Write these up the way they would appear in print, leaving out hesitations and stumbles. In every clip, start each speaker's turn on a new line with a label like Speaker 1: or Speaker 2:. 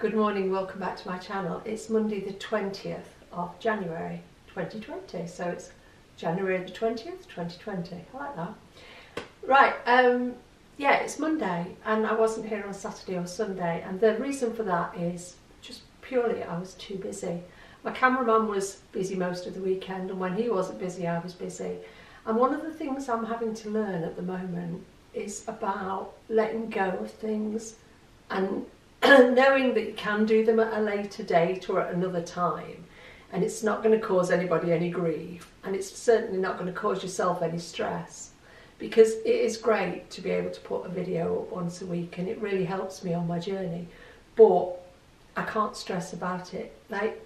Speaker 1: Good morning, welcome back to my channel. It's Monday the 20th of January 2020, so it's January the 20th, 2020. I like that. Right, yeah, it's Monday and I wasn't here on Saturday or Sunday, and the reason for that is just purely I was too busy. My cameraman was busy most of the weekend, and when he wasn't busy I was busy. And one of the things I'm having to learn at the moment is about letting go of things and knowing that you can do them at a later date or at another time, and it's not going to cause anybody any grief, and it's certainly not going to cause yourself any stress, because it is great to be able to put a video up once a week and it really helps me on my journey, but I can't stress about it. Like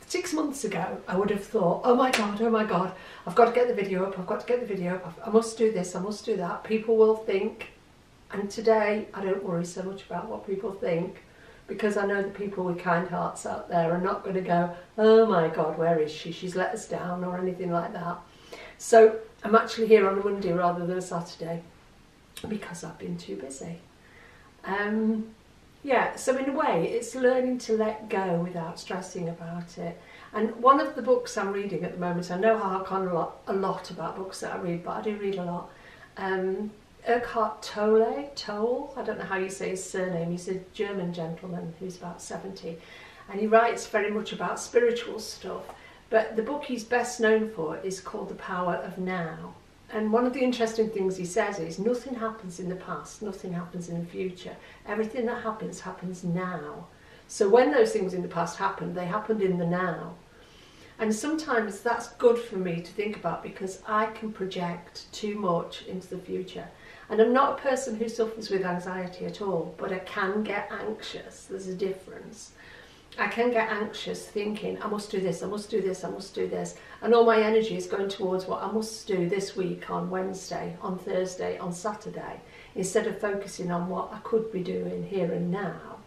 Speaker 1: 6 months ago I would have thought, oh my god, I've got to get the video up, I've got to get the video up, I must do this, I must do that, people will think. And today I don't worry so much about what people think, because I know the people with kind hearts out there are not going to go, oh my god, where is she, she's let us down, or anything like that. So I'm actually here on a Monday rather than a Saturday because I've been too busy. Yeah, so in a way it's learning to let go without stressing about it. And one of the books I'm reading at the moment, I know I hark on a lot about books that I read, but I do read a lot. Eckhart Tolle, I don't know how you say his surname, he's a German gentleman who's about 70, and he writes very much about spiritual stuff, but the book he's best known for is called The Power of Now. And one of the interesting things he says is nothing happens in the past, nothing happens in the future, everything that happens happens now. So when those things in the past happened, they happened in the now. And sometimes that's good for me to think about, because I can project too much into the future. And I'm not a person who suffers with anxiety at all, but I can get anxious. There's a difference. I can get anxious thinking, I must do this, I must do this, I must do this. And all my energy is going towards what I must do this week, on Wednesday, on Thursday, on Saturday, instead of focusing on what I could be doing here and now.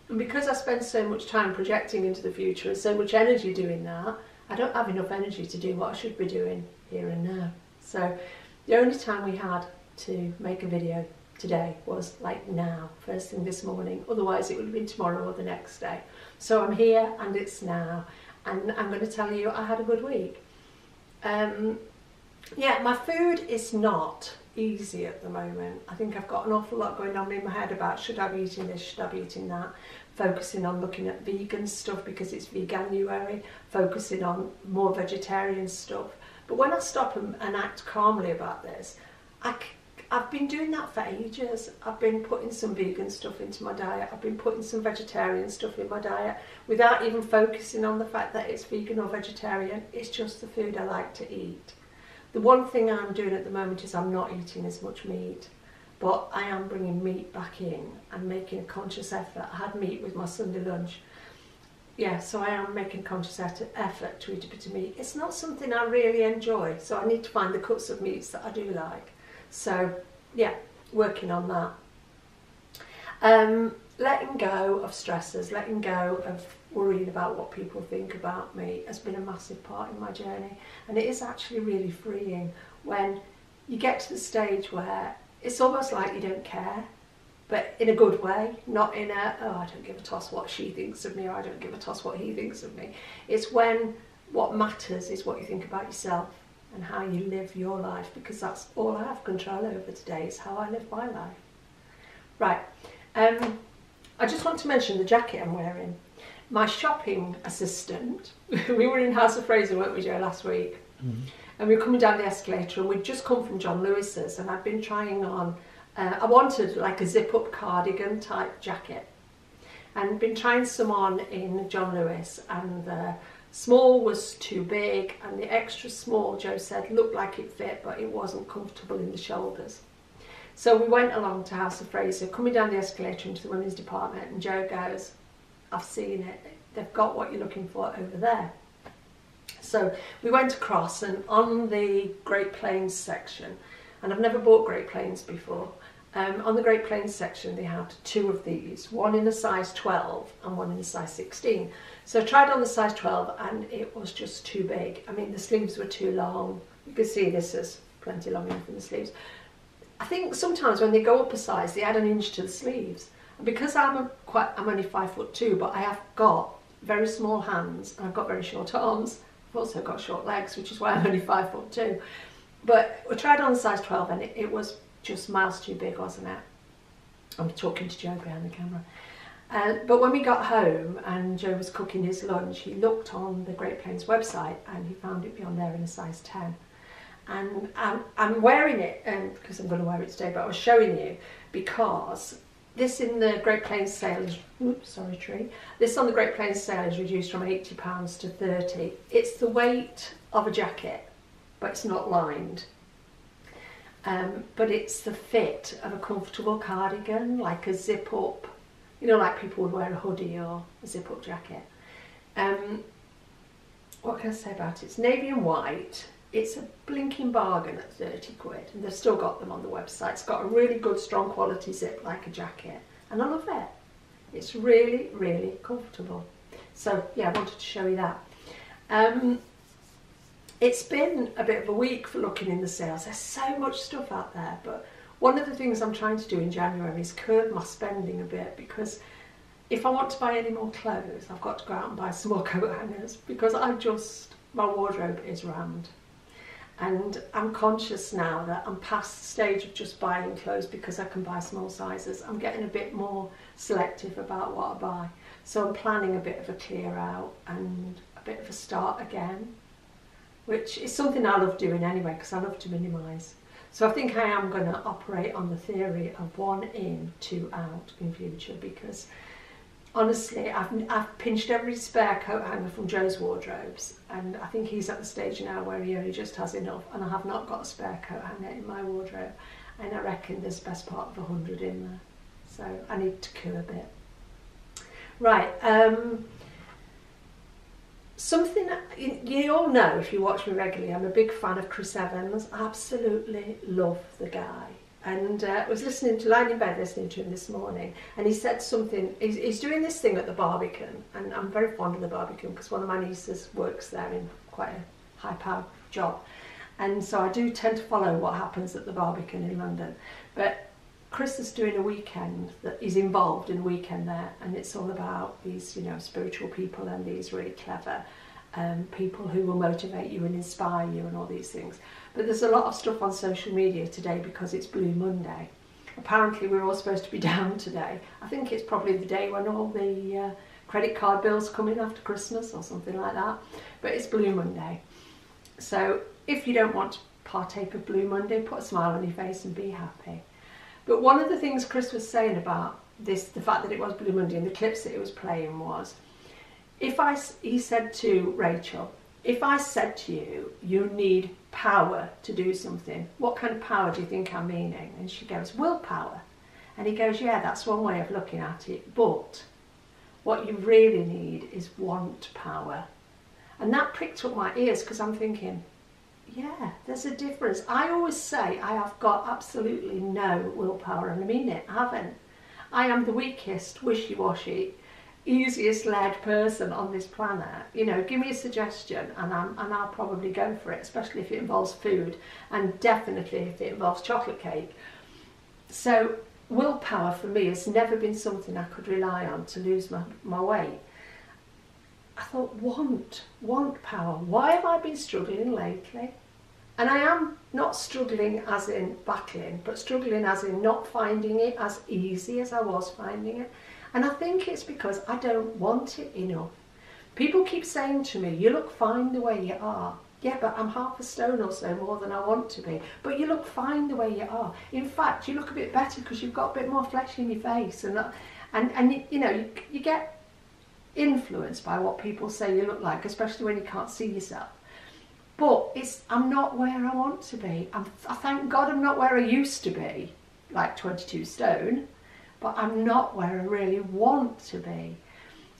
Speaker 1: And because I spend so much time projecting into the future and so much energy doing that, I don't have enough energy to do what I should be doing here and now. So the only time we had to make a video today was like now, first thing this morning, otherwise it would have been tomorrow or the next day. So I'm here and it's now, and I'm going to tell you I had a good week. Yeah, my food is not easy at the moment. I think I've got an awful lot going on in my head about should I be eating this, should I be eating that, focusing on looking at vegan stuff because it's Veganuary, focusing on more vegetarian stuff. But when I stop and act calmly about this, I've been doing that for ages. I've been putting some vegan stuff into my diet, I've been putting some vegetarian stuff in my diet without even focusing on the fact that it's vegan or vegetarian. It's just the food I like to eat. The one thing I'm doing at the moment is I'm not eating as much meat, but I am bringing meat back in and making a conscious effort. I had meat with my Sunday lunch. Yeah, so I am making a conscious effort to eat a bit of meat. It's not something I really enjoy, so I need to find the cuts of meats that I do like. So yeah, working on that. Letting go of stressors, letting go of worrying about what people think about me has been a massive part in my journey, and it is actually really freeing when you get to the stage where it's almost like you don't care, but in a good way, not in a, oh, I don't give a toss what she thinks of me, or I don't give a toss what he thinks of me. It's when what matters is what you think about yourself and how you live your life, because that's all I have control over today, is how I live my life. Right, I just want to mention the jacket I'm wearing. My shopping assistant, we were in House of Fraser, weren't we, Joe, last week? Mm-hmm. And we were coming down the escalator and we'd just come from John Lewis's, and I'd been trying on, I wanted like a zip-up cardigan type jacket, and been trying some on in John Lewis, and small was too big, and the extra small, Joe said, looked like it fit, but it wasn't comfortable in the shoulders. So we went along to House of Fraser, coming down the escalator into the women's department, and Joe goes, I've seen it, they've got what you're looking for over there. So we went across, and on the Great Plains section, and I've never bought Great Plains before, on the Great Plains section they had two of these, one in a size 12 and one in a size 16. So I tried on the size 12 and it was just too big. I mean, the sleeves were too long. You can see this is plenty long enough in the sleeves. I think sometimes when they go up a size, they add an inch to the sleeves. And because I'm only 5'2", but I have got very small hands and I've got very short arms. I've also got short legs, which is why I'm only 5'2". But we tried on a size 12 and it was just miles too big, wasn't it? I'm talking to Joe behind the camera. But when we got home and Joe was cooking his lunch, he looked on the Great Plains website and he found it beyond there in a size 10. And I'm wearing it because I'm going to wear it today, but I was showing you because this in the Great Plains sale is, this on the Great Plains sale is reduced from £80 to £30. It's the weight of a jacket, but it's not lined. But it's the fit of a comfortable cardigan, like a zip up, you know, like people would wear a hoodie or a zip up jacket. What can I say about it? It's navy and white. It's a blinking bargain at 30 quid, and they've still got them on the website. It's got a really good, strong quality zip like a jacket, and I love it. It's really, really comfortable. So yeah, I wanted to show you that. It's been a bit of a week for looking in the sales. There's so much stuff out there, but one of the things I'm trying to do in January is curb my spending a bit, because if I want to buy any more clothes, I've got to go out and buy some more coat hangers, because my wardrobe is rammed. And I'm conscious now that I'm past the stage of just buying clothes because I can buy small sizes. I'm getting a bit more selective about what I buy. So I'm planning a bit of a clear out and a bit of a start again, which is something I love doing anyway because I love to minimise. So I think I am going to operate on the theory of 1 in, 2 out in future, because honestly, I've pinched every spare coat hanger from Joe's wardrobes, and I think he's at the stage now where he only just has enough, and I have not got a spare coat hanger in my wardrobe, and I reckon there's best part of 100 in there, so I need to curb it. Right, something you all know if you watch me regularly, I'm a big fan of Chris Evans. I absolutely love the guy. And I was lying in bed listening to him this morning, and he said something. He's doing this thing at the Barbican, and I'm very fond of the Barbican because one of my nieces works there in quite a high-powered job, and so I do tend to follow what happens at the Barbican in London. But Chris is doing a weekend that he's involved in a weekend there, and it's all about these, you know, spiritual people and these really clever people who will motivate you and inspire you and all these things. But there's a lot of stuff on social media today because it's Blue Monday. Apparently we're all supposed to be down today. I think it's probably the day when all the credit card bills come in after Christmas or something like that. But it's Blue Monday. So if you don't want to partake of Blue Monday, put a smile on your face and be happy. But one of the things Chris was saying about this, the fact that it was Blue Monday and the clips that it was playing was, he said to Rachel, if I said to you, you need power to do something, what kind of power do you think I'm meaning? And she goes, willpower. And he goes, yeah, that's one way of looking at it, but what you really need is want power. And that pricked up my ears because I'm thinking, yeah, there's a difference. I always say I have got absolutely no willpower, and I mean it, I haven't. I am the weakest, wishy-washy, easiest led person on this planet. You know, give me a suggestion and I'll probably go for it, especially if it involves food, and definitely if it involves chocolate cake. So willpower for me has never been something I could rely on to lose my weight. I thought, want power. Why have I been struggling lately? And I am not struggling as in battling, but struggling as in not finding it as easy as I was finding it. And I think it's because I don't want it enough. People keep saying to me, you look fine the way you are. Yeah, but I'm half a stone or so more than I want to be. But you look fine the way you are. In fact, you look a bit better because you've got a bit more flesh in your face. And you know, you get influenced by what people say you look like, especially when you can't see yourself. But I'm not where I want to be. I thank God I'm not where I used to be, like 22 stone. But I'm not where I really want to be.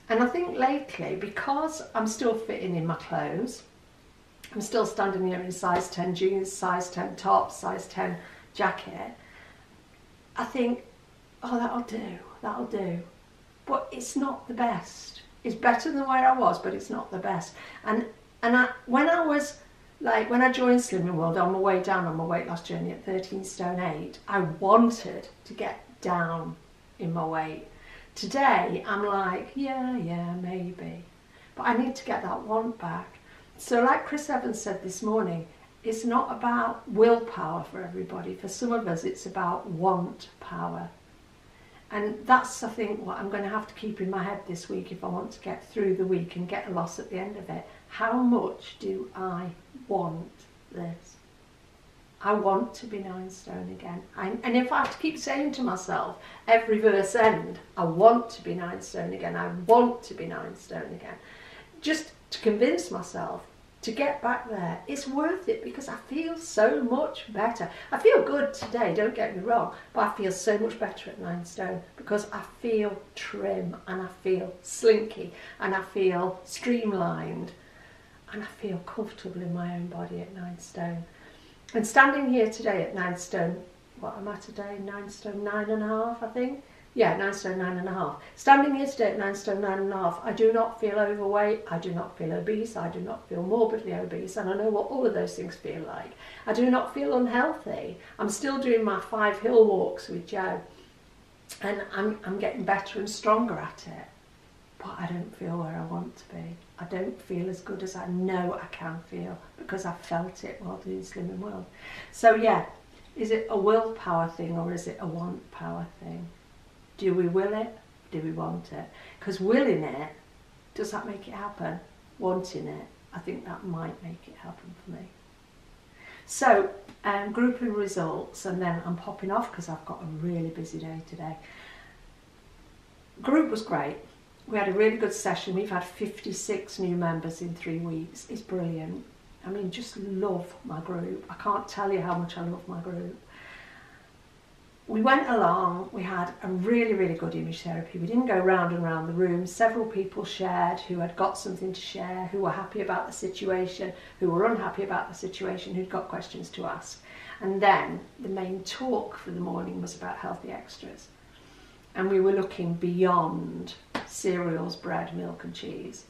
Speaker 1: And I think lately, because I'm still fitting in my clothes, I'm still standing here in size 10 jeans, size 10 tops, size 10 jacket, I think, oh, that'll do. But it's not the best. It's better than where I was, but it's not the best. And when I joined Slimming World on my way down on my weight loss journey at 13 stone 8, I wanted to get down in my weight. Today I'm like, yeah, maybe. But I need to get that want back. So like Chris Evans said this morning, it's not about willpower for everybody. For some of us it's about want power. And that's, I think, what I'm going to have to keep in my head this week if I want to get through the week and get a loss at the end of it. How much do I want this? I want to be 9 stone again. And if I have to keep saying to myself every verse end, I want to be 9 stone again, I want to be 9 stone again, just to convince myself to get back there, it's worth it because I feel so much better. I feel good today, don't get me wrong, but I feel so much better at 9 stone because I feel trim and I feel slinky and I feel streamlined and I feel comfortable in my own body at 9 stone. And standing here today at 9 stone, what am I today? 9 stone 9.5, I think. Yeah, 9 stone 9.5. Standing here today at 9 stone 9.5, I do not feel overweight, I do not feel obese, I do not feel morbidly obese, and I know what all of those things feel like. I do not feel unhealthy. I'm still doing my 5 hill walks with Joe, and I'm getting better and stronger at it. But I don't feel where I want to be. I don't feel as good as I know I can feel because I felt it while doing Slimming World. So yeah, is it a willpower thing or is it a want power thing? Do we will it? Do we want it? Because willing it, does that make it happen? Wanting it, I think that might make it happen for me. So, grouping results, and then I'm popping off because I've got a really busy day today. Group was great. We had a really good session. We've had 56 new members in 3 weeks. It's brilliant. I mean, just love my group. I can't tell you how much I love my group. We went along, we had a really, really good image therapy. We didn't go round and round the room. Several people shared who had got something to share, who were happy about the situation, who were unhappy about the situation, who'd got questions to ask. And then the main talk for the morning was about healthy extras. And we were looking beyond cereals, bread, milk and cheese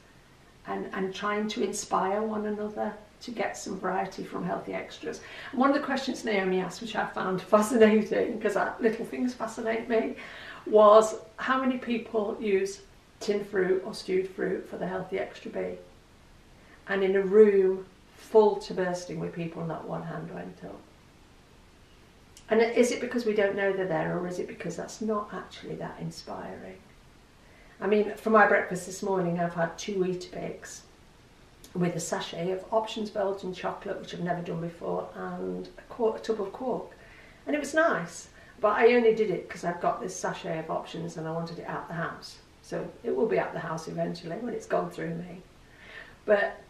Speaker 1: and trying to inspire one another to get some variety from healthy extras. And one of the questions Naomi asked, which I found fascinating because little things fascinate me, was how many people use tin fruit or stewed fruit for the healthy extra B? And in a room full to bursting with people, not one hand went up. And is it because we don't know they're there, or is it because that's not actually that inspiring? I mean, for my breakfast this morning, I've had 2 Weetabix with a sachet of Options Belgian chocolate, which I've never done before, and a tub of quark. And it was nice, but I only did it because I've got this sachet of Options and I wanted it out the house. So it will be out the house eventually when it's gone through me. But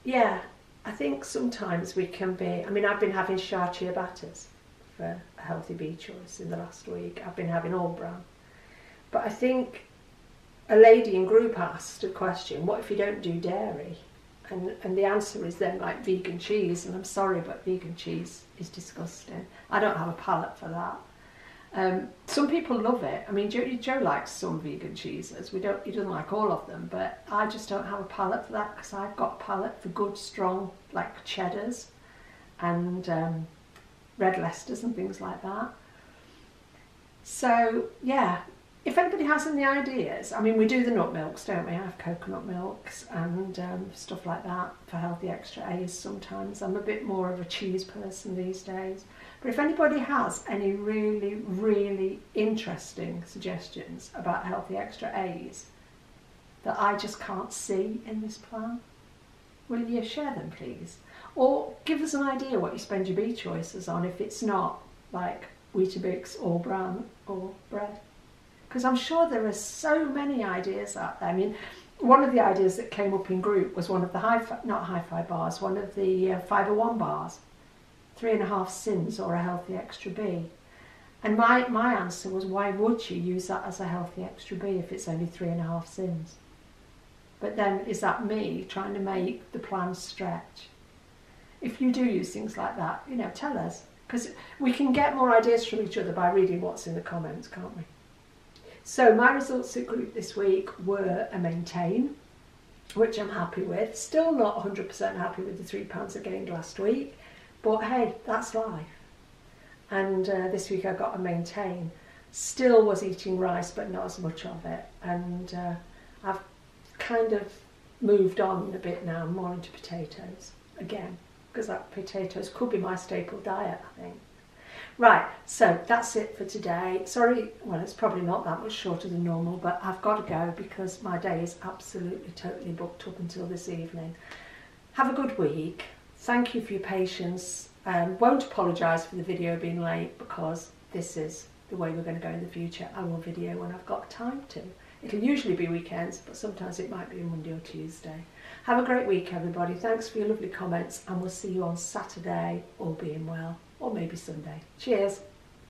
Speaker 1: yeah, I think sometimes we can be, I mean, I've been having chia batters for a healthy B choice in the last week. I've been having all bran. But I think a lady in group asked a question, what if you don't do dairy? And the answer is then like vegan cheese, and I'm sorry, but vegan cheese is disgusting. I don't have a palate for that. Some people love it. I mean, Joe likes some vegan cheeses. He doesn't like all of them, but I just don't have a palate for that because I've got a palate for good, strong, like cheddars and red Leicesters and things like that. So yeah, if anybody has any ideas, I mean, we do the nut milks, don't we? I have coconut milks and stuff like that for healthy extra A's sometimes. I'm a bit more of a cheese person these days. But if anybody has any really, really interesting suggestions about healthy extra A's that I just can't see in this plan, will you share them, please? Or give us an idea what you spend your B choices on if it's not like Weetabix or bran or bread. Because I'm sure there are so many ideas out there. I mean, one of the ideas that came up in group was one of the not hi-fi bars, one of the Fibre One bars, 3.5 sins or a healthy extra B. And my answer was, why would you use that as a healthy extra B if it's only 3.5 sins? But then is that me trying to make the plan stretch? If you do use things like that, you know, tell us. Because we can get more ideas from each other by reading what's in the comments, can't we? So my results at group this week were a maintain, which I'm happy with. Still not 100% happy with the 3 pounds I gained last week, but hey, that's life. And this week I got a maintain. still was eating rice but not as much of it, and I've kind of moved on a bit now, more into potatoes again, because that potatoes could be my staple diet, I think. Right, so that's it for today. Sorry, well, it's probably not that much shorter than normal, but I've got to go because my day is absolutely totally booked up until this evening. Have a good week. Thank you for your patience. Won't apologise for the video being late, because this is the way we're going to go in the future. I will video when I've got time to. It'll usually be weekends, but sometimes it might be a Monday or Tuesday. Have a great week, everybody. Thanks for your lovely comments, and we'll see you on Saturday, all being well, or maybe Sunday. Cheers.